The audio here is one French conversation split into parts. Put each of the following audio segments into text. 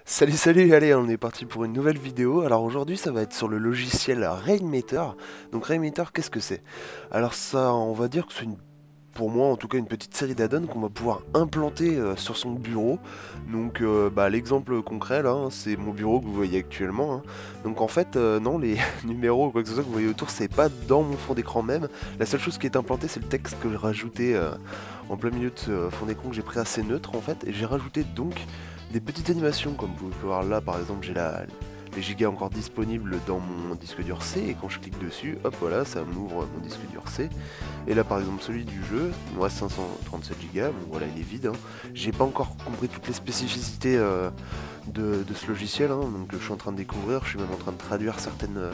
Salut salut, allez on est parti pour une nouvelle vidéo. Alors aujourd'hui ça va être sur le logiciel Rainmeter. Donc Rainmeter qu'est-ce que c'est? Alors ça on va dire que c'est pour moi en tout cas une petite série d'add-ons qu'on va pouvoir implanter sur son bureau. Donc l'exemple concret là c'est mon bureau que vous voyez actuellement, hein. Donc en fait non, les numéros ou quoi que ce soit que vous voyez autour c'est pas dans mon fond d'écran même. La seule chose qui est implantée c'est le texte que j'ai rajouté en plein milieu de ce fond d'écran que j'ai pris assez neutre en fait. Et j'ai rajouté donc des petites animations, comme vous pouvez voir là par exemple j'ai les gigas encore disponibles dans mon disque dur C, et quand je clique dessus, hop voilà, ça m'ouvre mon disque dur C. Et là par exemple celui du jeu, il me reste 537 gigas, bon voilà il est vide, hein. J'ai pas encore compris toutes les spécificités de ce logiciel, hein, donc je suis en train de découvrir, je suis même en train de traduire certaines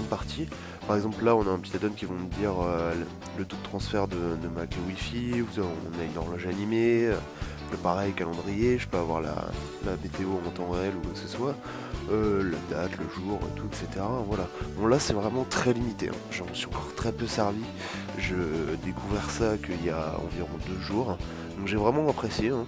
parties. Par exemple là on a un petit add-on qui vont me dire le taux de transfert de ma clé Wi-Fi, on a une horloge animée, le pareil calendrier, je peux avoir la météo en temps réel ou quoi que ce soit, la date, le jour, tout, etc. Voilà. Bon là c'est vraiment très limité, hein. J'en suis encore très peu servi. Je découvert ça qu'il y a environ 2 jours. Donc j'ai vraiment apprécié, hein.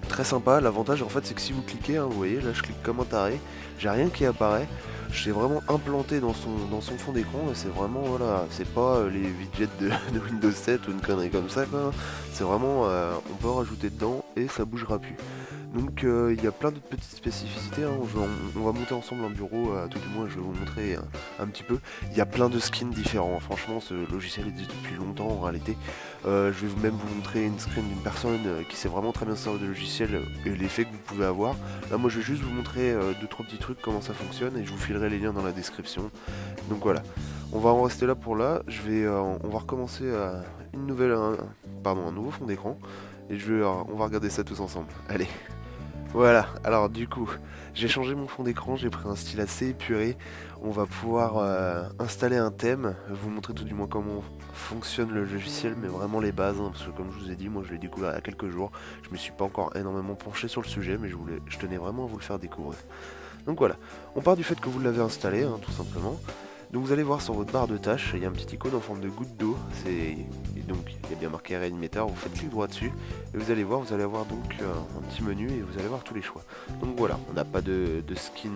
Très sympa, l'avantage en fait c'est que si vous cliquez, hein, vous voyez là je clique comme un taré, j'ai rien qui apparaît. Je l'ai vraiment implanté dans son fond d'écran et c'est vraiment voilà, c'est pas les widgets de Windows 7 ou une connerie comme ça quoi. C'est vraiment on peut en rajouter dedans et ça bougera plus. Donc il y a plein d'autres petites spécificités, hein. On va monter ensemble un bureau, tout du moins je vais vous montrer un petit peu. Il y a plein de skins différents, franchement ce logiciel existe depuis longtemps en réalité. Je vais même vous montrer une screen d'une personne qui sait vraiment très bien servir de logiciel et l'effet que vous pouvez avoir. Là moi je vais juste vous montrer 2-3 petits trucs comment ça fonctionne et je vous filerai les liens dans la description. Donc voilà, on va en rester là pour là. On va recommencer un nouveau fond d'écran et on va regarder ça tous ensemble. Allez. Voilà, alors du coup, j'ai changé mon fond d'écran, j'ai pris un style assez épuré. On va pouvoir installer un thème, vous montrer tout du moins comment fonctionne le logiciel, mais vraiment les bases, hein, parce que comme je vous ai dit, moi je l'ai découvert il y a quelques jours. Je me suis pas encore énormément penché sur le sujet, mais je tenais vraiment à vous le faire découvrir. Donc voilà, on part du fait que vous l'avez installé, hein, tout simplement. Donc vous allez voir sur votre barre de tâches, il y a un petit icône en forme de goutte d'eau, et donc il y a bien marqué Rainmeter, vous faites clic droit dessus, et vous allez voir donc un petit menu, et vous allez voir tous les choix. Donc voilà, on n'a pas de skin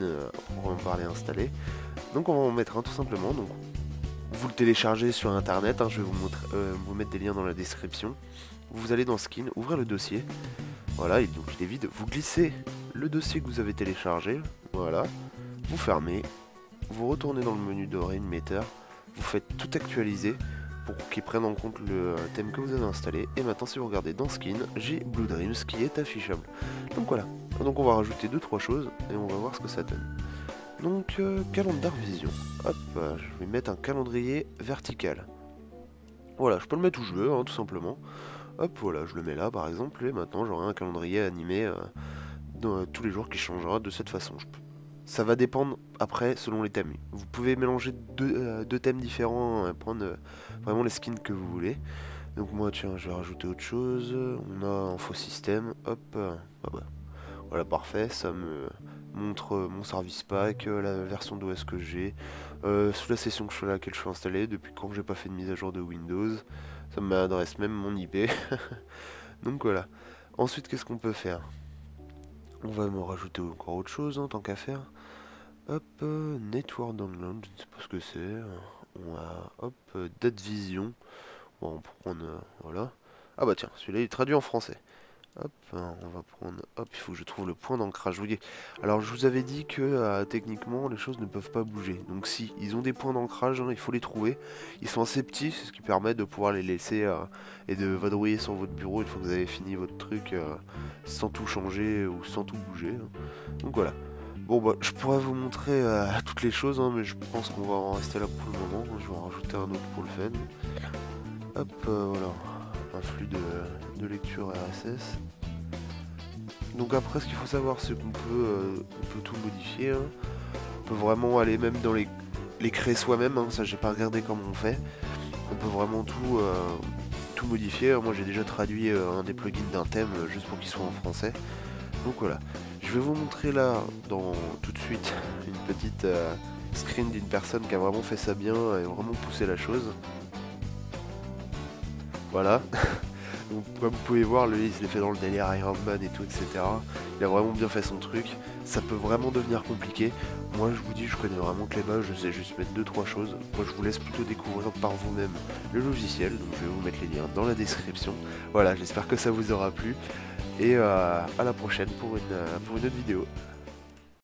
pour en parler installé, donc on va en mettre un tout simplement. Donc vous le téléchargez sur internet, hein, je vais vous mettre des liens dans la description. Vous allez dans skin, ouvrir le dossier, voilà, donc il est vide, vous glissez le dossier que vous avez téléchargé, voilà, vous fermez. Vous retournez dans le menu de Rainmeter, vous faites tout actualiser pour qu'il prenne en compte le thème que vous avez installé. Et maintenant si vous regardez dans Skin, j'ai Blue Dreams qui est affichable. Donc voilà, donc on va rajouter 2-3 choses et on va voir ce que ça donne. Donc Calendar Vision, hop, je vais mettre un calendrier vertical. Voilà, je peux le mettre où je veux, hein, tout simplement. Hop, voilà, je le mets là par exemple et maintenant j'aurai un calendrier animé tous les jours qui changera de cette façon. Ça va dépendre après selon les thèmes. Vous pouvez mélanger deux thèmes différents, prendre vraiment les skins que vous voulez. Donc moi tiens, je vais rajouter autre chose. On a info système, hop, voilà parfait, ça me montre mon service pack, la version d'OS que j'ai, sous la session sur laquelle je suis installé, depuis quand j'ai pas fait de mise à jour de Windows. Ça m'adresse même mon IP. Donc voilà. Ensuite qu'est-ce qu'on peut faire? On va me rajouter encore autre chose, hein, tant qu'à faire. Hop, Network Download, je ne sais pas ce que c'est. On a, hop, Date Vision. Bon, on va prendre, voilà. Ah bah tiens, celui-là il est traduit en français. Hop, on va prendre, hop, il faut que je trouve le point d'ancrage. Alors je vous avais dit que techniquement les choses ne peuvent pas bouger. Donc si, ils ont des points d'ancrage, hein, il faut les trouver. Ils sont assez petits, c'est ce qui permet de pouvoir les laisser et de vadrouiller sur votre bureau une fois que vous avez fini votre truc sans tout changer ou sans tout bouger, hein. Donc voilà. Bon bah je pourrais vous montrer toutes les choses, hein, mais je pense qu'on va en rester là pour le moment. Je vais en rajouter un autre pour le fun. Hop, voilà. Un flux de lecture RSS. Donc après ce qu'il faut savoir c'est qu'on peut tout modifier, hein. On peut vraiment aller même dans les créer soi-même, hein. Ça j'ai pas regardé comment on fait. On peut vraiment tout modifier. Moi j'ai déjà traduit un des plugins d'un thème juste pour qu'il soit en français. Donc voilà. Je vais vous montrer là tout de suite une petite screen d'une personne qui a vraiment fait ça bien et vraiment poussé la chose. Voilà. Donc, comme vous pouvez voir, il se l'est fait dans le délire Iron Man et tout, etc. il a vraiment bien fait son truc. Ça peut vraiment devenir compliqué. Moi je vous dis, je connais vraiment que les bases, je sais juste mettre 2-3 choses. Moi je vous laisse plutôt découvrir par vous-même le logiciel, donc je vais vous mettre les liens dans la description. Voilà, j'espère que ça vous aura plu et à la prochaine pour une autre vidéo.